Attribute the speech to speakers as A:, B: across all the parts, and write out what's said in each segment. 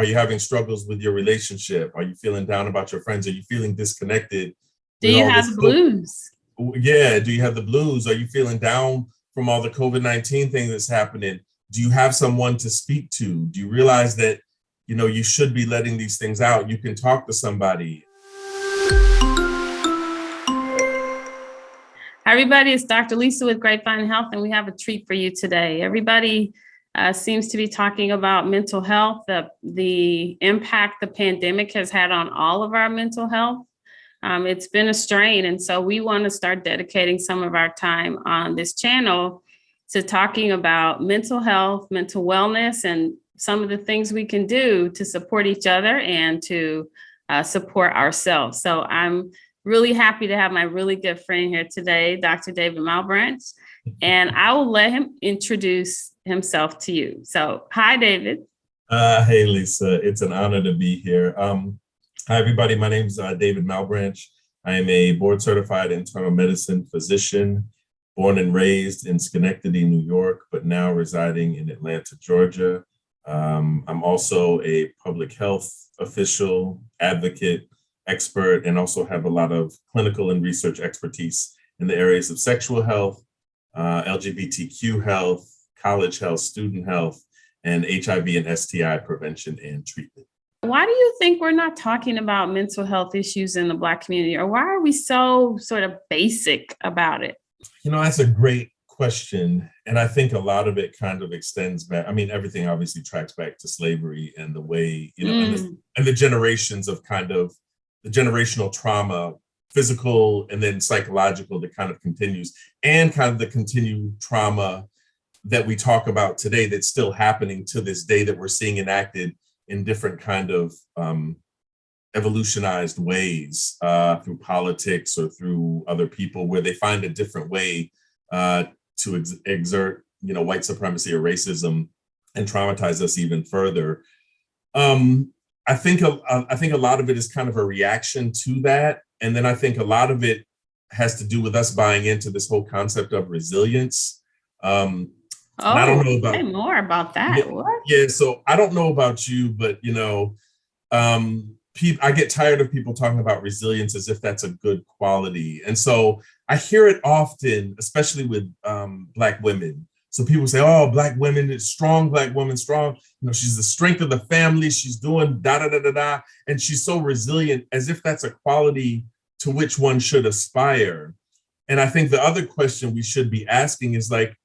A: Are you having struggles with your relationship? Are you feeling down about your friends? Are you feeling disconnected?
B: Do you have the blues?
A: Yeah, do you have the blues? Are you feeling down from all the COVID-19 thing that's happening? Do you have someone to speak to? Do you realize that, you should be letting these things out? You can talk to somebody.
B: Hi, everybody, it's Dr. Lisa with Grapevine Health, and we have a treat for you today. Everybody seems to be talking about mental health, the impact the pandemic has had on all of our mental health. It's been a strain, and so we want to start dedicating some of our time on this channel to talking about mental health, mental wellness, and some of the things we can do to support each other and to support ourselves. So I'm really happy to have my really good friend here today, Dr. David Malbranche, and I will let him introduce himself to you. So, hi, David.
A: Hey, Lisa. It's an honor to be here. Hi, everybody. My name is David Malbranche. I am a board-certified internal medicine physician, born and raised in Schenectady, New York, but now residing in Atlanta, Georgia. I'm also a public health official, advocate, expert, and also have a lot of clinical and research expertise in the areas of sexual health, LGBTQ health, college health, student health, and HIV and STI prevention and treatment.
B: Why do you think we're not talking about mental health issues in the Black community, or why are we so sort of basic about it?
A: That's a great question. And I think a lot of it kind of extends back. I mean, everything obviously tracks back to slavery and the way, and the generations of kind of the generational trauma, physical and then psychological, that kind of continues, and kind of the continued trauma that we talk about today that's still happening to this day, that we're seeing enacted in different kind of evolutionized ways through politics or through other people, where they find a different way to exert, white supremacy or racism and traumatize us even further. I think a lot of it is kind of a reaction to that. And then I think a lot of it has to do with us buying into this whole concept of resilience.
B: I don't know about, say more about that.
A: Yeah,
B: what?
A: Yeah, so I don't know about you, but I get tired of people talking about resilience as if that's a good quality. And so I hear it often, especially with Black women. So people say, oh, Black women, it's strong, Black woman, strong. She's the strength of the family. She's doing da, da, da, da, da. And she's so resilient, as if that's a quality to which one should aspire. And I think the other question we should be asking is like,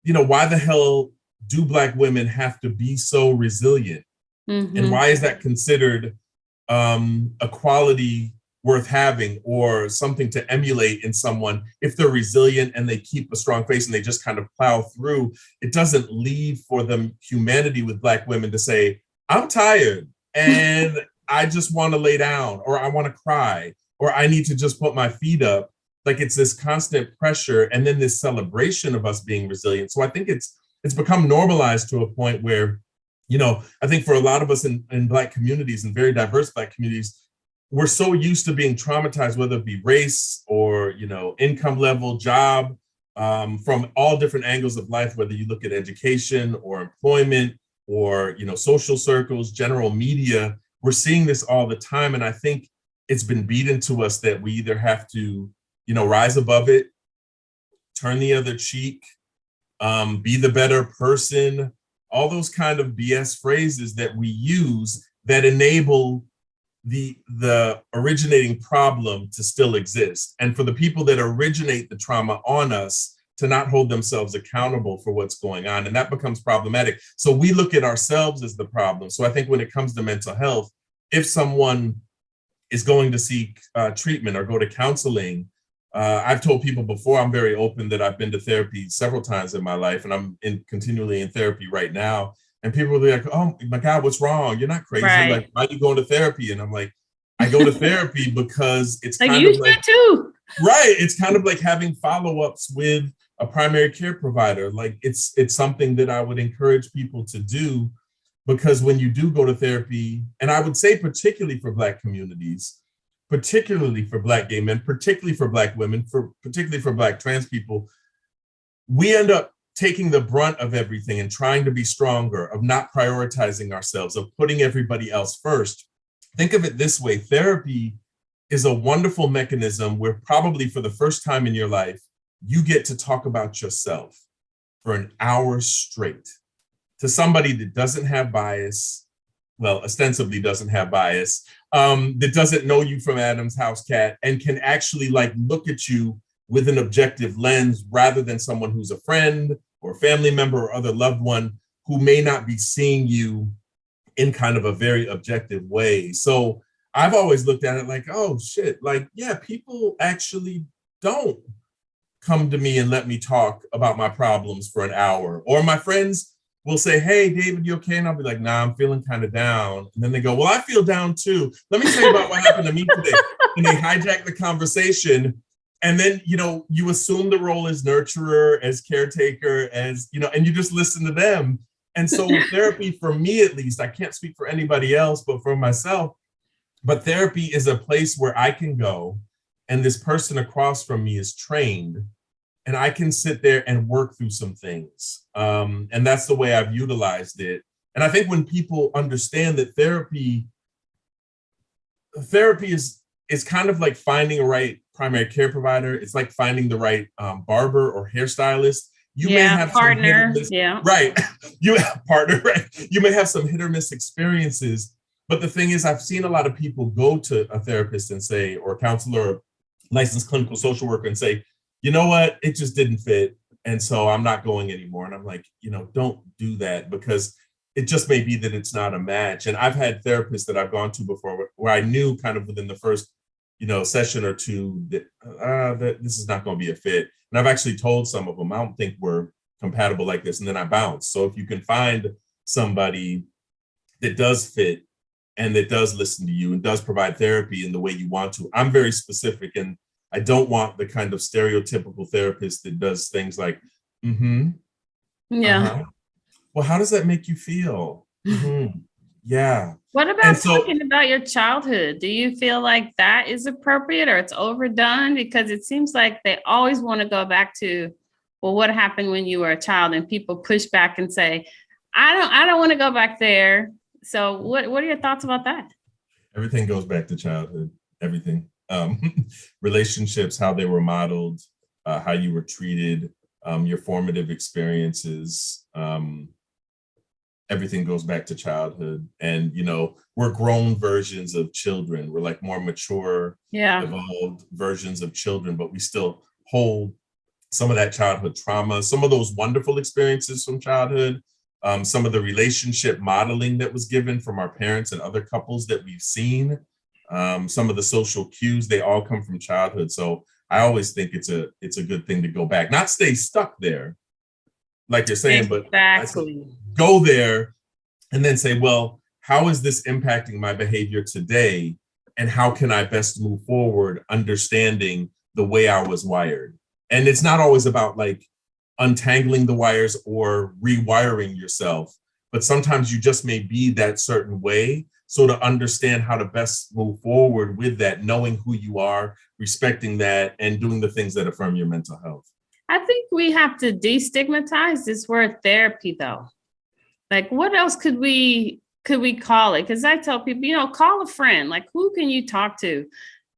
A: why the hell do Black women have to be so resilient? Mm-hmm. And why is that considered a quality worth having or something to emulate in someone? If they're resilient and they keep a strong face and they just kind of plow through, it doesn't leave for them humanity with Black women to say, I'm tired and I just want to lay down, or I want to cry, or I need to just put my feet up. Like, it's this constant pressure and then this celebration of us being resilient. So I think it's become normalized to a point where, I think for a lot of us in Black communities and very diverse Black communities, we're so used to being traumatized, whether it be race or, income level, job, from all different angles of life, whether you look at education or employment or, social circles, general media, we're seeing this all the time. And I think it's been beaten to us that we either have to, rise above it, turn the other cheek, be the better person, all those kind of BS phrases that we use that enable the originating problem to still exist. And for the people that originate the trauma on us to not hold themselves accountable for what's going on. And that becomes problematic. So we look at ourselves as the problem. So I think when it comes to mental health, if someone is going to seek treatment or go to counseling, I've told people before, I'm very open that I've been to therapy several times in my life, and I'm continually in therapy right now. And people will be like, oh my God, what's wrong? You're not crazy. Right. Like, why are you going to therapy? And I'm like, I go to therapy because it's
B: like,
A: kind
B: you
A: of like,
B: too.
A: Right. It's kind of like having follow-ups with a primary care provider. Like, it's something that I would encourage people to do, because when you do go to therapy, and I would say particularly for Black communities, particularly for Black gay men, particularly for Black women, particularly for Black trans people, we end up taking the brunt of everything and trying to be stronger, of not prioritizing ourselves, of putting everybody else first. Think of it this way: therapy is a wonderful mechanism where probably for the first time in your life, you get to talk about yourself for an hour straight to somebody that doesn't have bias, well, ostensibly doesn't have bias, that doesn't know you from Adam's house cat, and can actually like look at you with an objective lens rather than someone who's a friend or family member or other loved one who may not be seeing you in kind of a very objective way. So I've always looked at it like, oh shit, like, yeah, people actually don't come to me and let me talk about my problems for an hour. Or my friends will say, hey, David, you okay? And I'll be like, nah, I'm feeling kind of down. And then they go, well, I feel down too. Let me tell you about what happened to me today. And they hijack the conversation. And then, you know, you assume the role as nurturer, as caretaker, as, you know, and you just listen to them. And so therapy, for me at least, I can't speak for anybody else, but for myself, but therapy is a place where I can go and this person across from me is trained and I can sit there and work through some things. And that's the way I've utilized it. And I think when people understand that therapy is kind of like finding a right primary care provider. It's like finding the right barber or hairstylist. You may have
B: partner,
A: right. You have partner, right. You may have some hit or miss experiences. But the thing is, I've seen a lot of people go to a therapist and say, or a counselor, or licensed clinical social worker and say, you know what, it just didn't fit. And so I'm not going anymore. And I'm like, you know, don't do that, because it just may be that it's not a match. And I've had therapists that I've gone to before where I knew kind of within the first, you know, session or two that this is not going to be a fit. And I've actually told some of them, I don't think we're compatible like this. And then I bounce. So if you can find somebody that does fit and that does listen to you and does provide therapy in the way you want to, I'm very specific. And I don't want the kind of stereotypical therapist that does things like, well, how does that make you feel? Yeah.
B: What about talking about your childhood? Do you feel like that is appropriate or it's overdone? Because it seems like they always want to go back to, well, what happened when you were a child? And people push back and say, I don't want to go back there. So what are your thoughts about that?
A: Everything goes back to childhood, everything. Relationships, how they were modeled, how you were treated, your formative experiences, everything goes back to childhood. And, you know, we're grown versions of children. We're like more mature, evolved versions of children, but we still hold some of that childhood trauma, some of those wonderful experiences from childhood, some of the relationship modeling that was given from our parents and other couples that we've seen, some of the social cues, they all come from childhood. So I always think it's a good thing to go back, not stay stuck there, like you're saying, but go there and then say, well, how is this impacting my behavior today? And how can I best move forward, understanding the way I was wired? And it's not always about like untangling the wires or rewiring yourself, but sometimes you just may be that certain way. So to understand how to best move forward with that, knowing who you are, respecting that, and doing the things that affirm your mental health.
B: I think we have to destigmatize this word therapy, though. Like, what else could we call it? Because I tell people, you know, call a friend. Like, who can you talk to?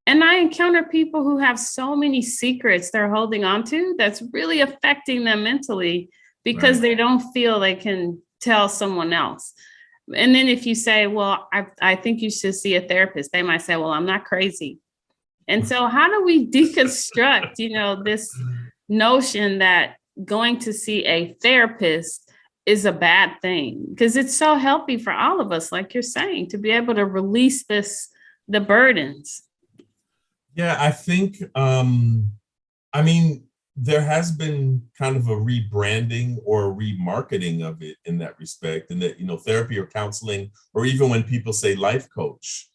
B: And I encounter people who have so many secrets they're holding on to that's really affecting them mentally because they don't feel they can tell someone else. And then if you say, well, I think you should see a therapist, they might say, well, I'm not crazy. And so how do we deconstruct, you know, this notion that going to see a therapist is a bad thing? Because it's so healthy for all of us, like you're saying, to be able to release the burdens.
A: Yeah, I think, I mean, there has been kind of a rebranding or a remarketing of it in that respect, and that, you know, therapy or counseling, or even when people say life coach,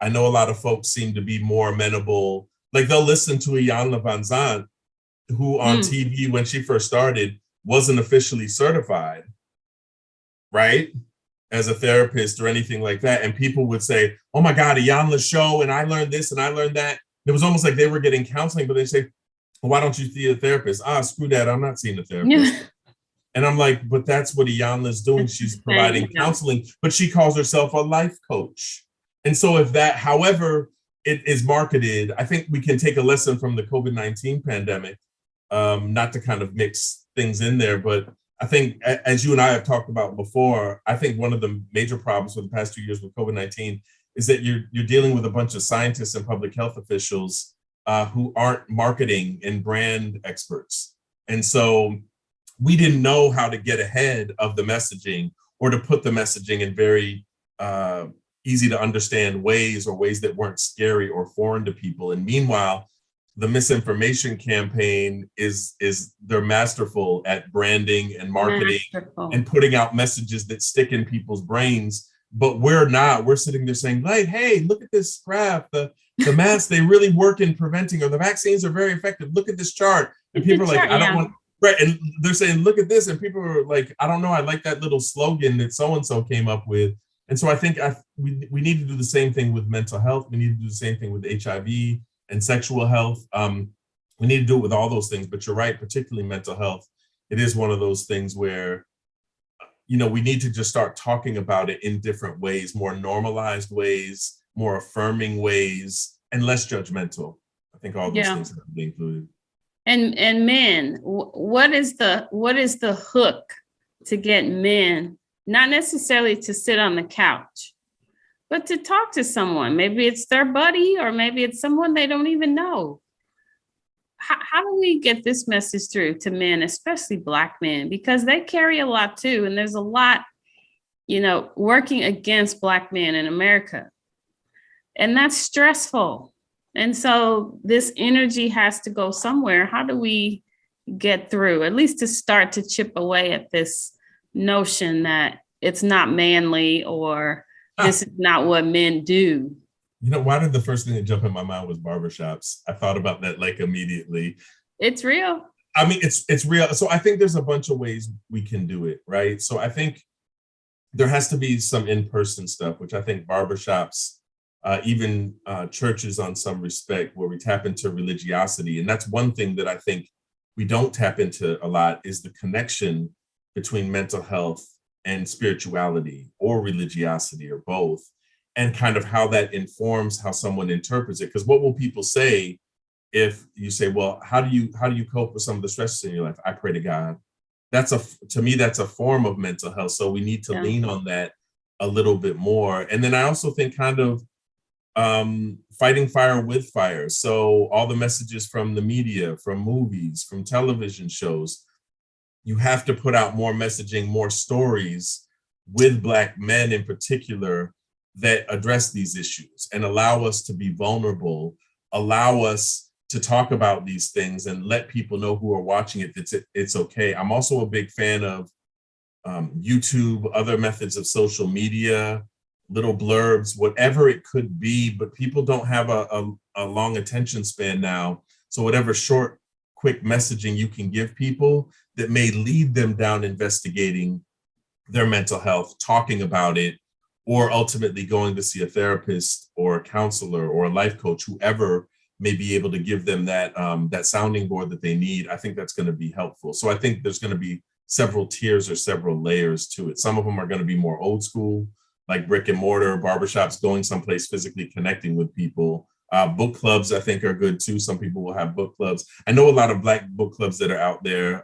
A: I know a lot of folks seem to be more amenable. Like they'll listen to 𝗯elle Van Zandt, who on TV when she first started wasn't officially certified, right, as a therapist or anything like that. And people would say, oh my God, 𝗯elle's show, and I learned this and I learned that. It was almost like they were getting counseling, but they say, well, why don't you see a therapist? Screw that, I'm not seeing a therapist. And I'm like, but that's what 𝗠ance is doing. She's providing counseling, but she calls herself a life coach. And so if that, however it is marketed, I think we can take a lesson from the COVID-19 pandemic, not to kind of mix things in there, but I think, as you and I have talked about before, I think one of the major problems for the past 2 years with COVID-19 is that you're dealing with a bunch of scientists and public health officials who aren't marketing and brand experts. And so we didn't know how to get ahead of the messaging or to put the messaging in very easy to understand ways, or ways that weren't scary or foreign to people. And meanwhile, the misinformation campaign they're masterful at branding and marketing and putting out messages that stick in people's brains. But we're not. We're sitting there saying, like, hey, look at this graph. The masks, they really work in preventing, or the vaccines are very effective. Look at this chart. And people are like, I don't want, right. And they're saying, look at this. And people are like, I don't know. I like that little slogan that so-and-so came up with. And so I think we need to do the same thing with mental health. We need to do the same thing with HIV and sexual health. We need to do it with all those things. But you're right, particularly mental health. It is one of those things where, we need to just start talking about it in different ways, more normalized ways, more affirming ways, and less judgmental. I think all those things have to be included.
B: And men, what is the hook to get men, not necessarily to sit on the couch, but to talk to someone? Maybe it's their buddy, or maybe it's someone they don't even know. How do we get this message through to men, especially Black men, because they carry a lot too, and there's a lot, working against Black men in America, and that's stressful. And so this energy has to go somewhere. How do we get through, at least to start to chip away at this notion that it's not manly, or this is not what men do?
A: Why did the first thing that jumped in my mind was barbershops? I thought about that like immediately.
B: It's real.
A: I mean, it's real. So I think there's a bunch of ways we can do it, right? So I think there has to be some in-person stuff, which I think barbershops, even churches on some respect, where we tap into religiosity. And that's one thing that I think we don't tap into a lot, is the connection between mental health and spirituality, or religiosity, or both, and kind of how that informs how someone interprets it. Because what will people say if you say, well, how do you cope with some of the stresses in your life? I pray to God. To me, that's a form of mental health. So we need to lean on that a little bit more. And then I also think kind of fighting fire with fire. So all the messages from the media, from movies, from television shows, you have to put out more messaging, more stories with Black men in particular, that address these issues and allow us to be vulnerable, allow us to talk about these things, and let people know who are watching it that it's okay. I'm also a big fan of YouTube, other methods of social media, little blurbs, whatever it could be, but people don't have a long attention span now. So whatever short, quick messaging you can give people that may lead them down investigating their mental health, talking about it, or ultimately going to see a therapist or a counselor or a life coach, whoever may be able to give them that that sounding board that they need. I think that's going to be helpful. So I think there's going to be several tiers or several layers to it. Some of them are going to be more old school, like brick and mortar, barbershops, going someplace physically connecting with people. Book clubs, I think, are good too. Some people will have book clubs. I know a lot of Black book clubs that are out there,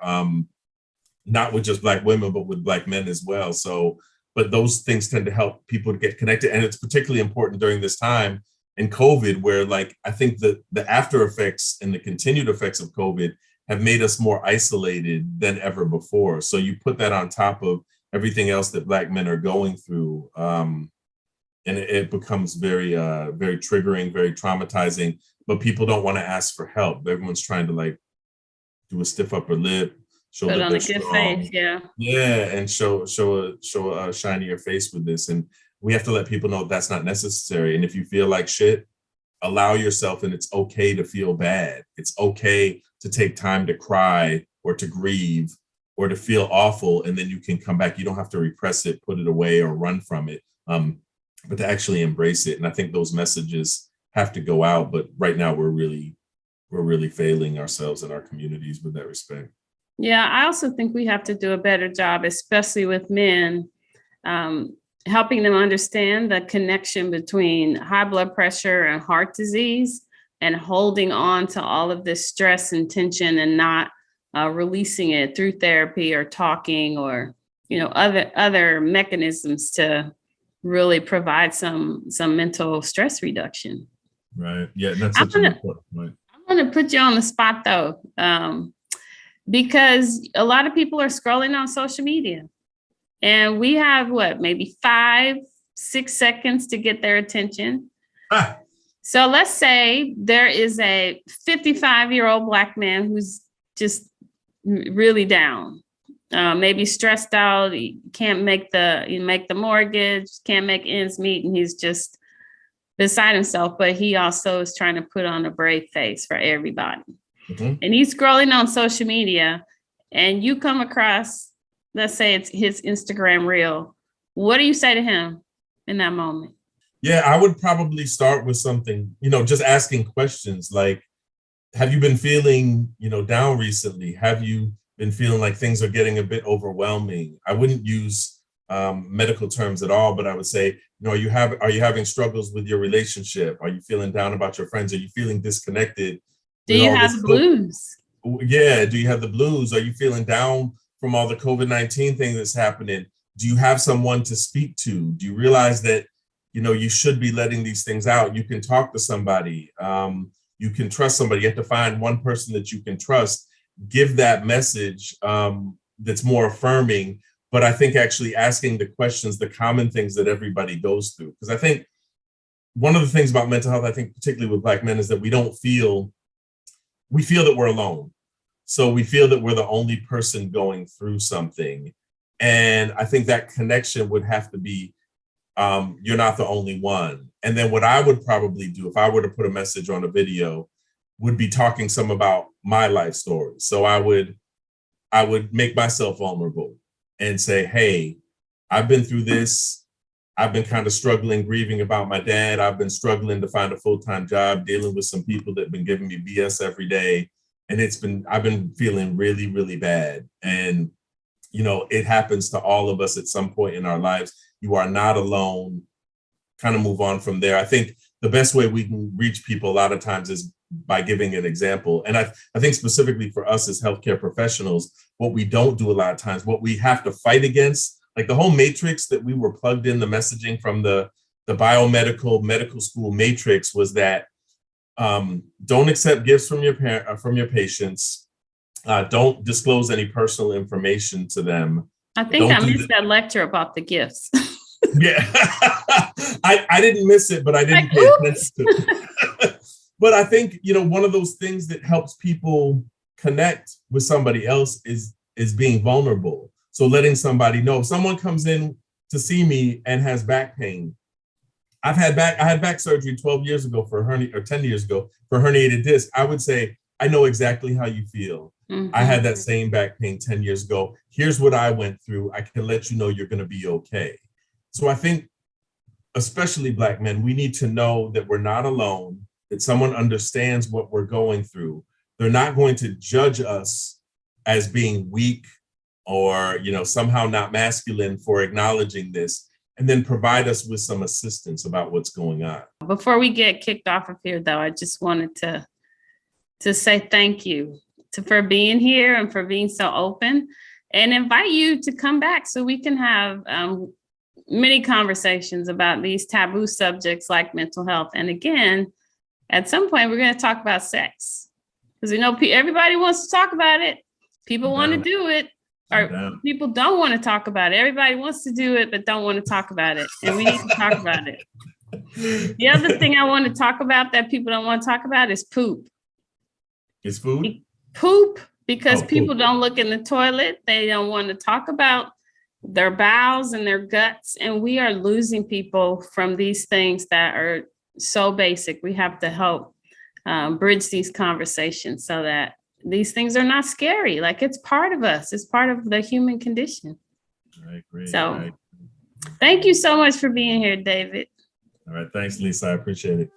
A: not with just Black women, but with Black men as well. So, but those things tend to help people to get connected. And it's particularly important during this time in COVID, where like, I think the after effects and the continued effects of COVID have made us more isolated than ever before. So you put that on top of everything else that Black men are going through. And it becomes very, very triggering, very traumatizing, but people don't want to ask for help. Everyone's trying to like do a stiff upper lip, show
B: Put
A: that
B: on
A: they're
B: a good
A: strong.
B: face, yeah.
A: Yeah, and show a shinier face with this. And we have to let people know that's not necessary. And if you feel like shit, allow yourself, and it's okay to feel bad. It's okay to take time to cry or to grieve or to feel awful, and then you can come back. You don't have to repress it, put it away, or run from it, but to actually embrace it. And I think those messages have to go out. But right now, we're really failing ourselves and our communities with that respect.
B: Yeah, I also think we have to do a better job, especially with men, helping them understand the connection between high blood pressure and heart disease, and holding on to all of this stress and tension and not releasing it through therapy or talking or, other mechanisms to really provide some mental stress reduction.
A: Right. Yeah, that's such an important point.
B: I'm going to put you on the spot though, because a lot of people are scrolling on social media, and we have maybe 5-6 seconds to get their attention.
A: Ah.
B: So let's say there is a 55-year-old Black man who's just really down, maybe stressed out. He can't make the mortgage, can't make ends meet, and he's just beside himself. But he also is trying to put on a brave face for everybody. Mm-hmm. And he's scrolling on social media, and you come across, let's say it's his Instagram reel. What do you say to him in that moment?
A: Yeah, I would probably start with something, just asking questions like, have you been feeling, down recently? Have you been feeling like things are getting a bit overwhelming? I wouldn't use medical terms at all, but I would say, are you having struggles with your relationship? Are you feeling down about your friends? Are you feeling disconnected?
B: Do you have the blues?
A: Yeah, do you have the blues? Are you feeling down from all the COVID-19 thing that's happening? Do you have someone to speak to? Do you realize that you should be letting these things out? You can talk to somebody. You can trust somebody. You have to find one person that you can trust. Give that message that's more affirming. But I think actually asking the questions, the common things that everybody goes through. Because I think one of the things about mental health, I think particularly with Black men, is that we feel that we're alone. So we feel that we're the only person going through something. And I think that connection would have to be, you're not the only one. And then what I would probably do if I were to put a message on a video would be talking some about my life story. So I would make myself vulnerable and say, hey, I've been through this. I've been kind of struggling, grieving about my dad. I've been struggling to find a full-time job, dealing with some people that have been giving me BS every day. And I've been feeling really, really bad. And, it happens to all of us at some point in our lives. You are not alone. Kind of move on from there. I think the best way we can reach people a lot of times is by giving an example. And I think specifically for us as healthcare professionals, what we don't do a lot of times, what we have to fight against, like the whole matrix that we were plugged in, the messaging from the biomedical medical school matrix was that don't accept gifts from your patients. Don't disclose any personal information to them.
B: I think I missed that lecture about the gifts.
A: Yeah, I didn't miss it, but I didn't pay attention to it. But I think, one of those things that helps people connect with somebody else is being vulnerable. So letting somebody know, if someone comes in to see me and has back pain, I had back surgery 12 years ago for hernia, or 10 years ago for herniated disc. I would say, I know exactly how you feel. Mm-hmm. I had that same back pain 10 years ago. Here's what I went through. I can let you know you're going to be okay. So I think, especially Black men, we need to know that we're not alone, that someone understands what we're going through. They're not going to judge us as being weak or, somehow not masculine for acknowledging this, and then provide us with some assistance about what's going on.
B: Before we get kicked off of here, though, I just wanted to say thank you for being here and for being so open, and invite you to come back so we can have many conversations about these taboo subjects like mental health. And again, at some point, we're going to talk about sex, because everybody wants to talk about it. People want to do it, or people don't want to talk about it. Everybody wants to do it, but don't want to talk about it. And we need to talk about it. The other thing I want to talk about that people don't want to talk about is poop.
A: It's food?
B: Poop, because people don't look in the toilet. They don't want to talk about their bowels and their guts. And we are losing people from these things that are so basic. We have to help bridge these conversations so that these things are not scary. Like, it's part of us. It's part of the human condition.
A: I agree.
B: So thank you so much for being here, David.
A: All right. Thanks, Lisa. I appreciate it.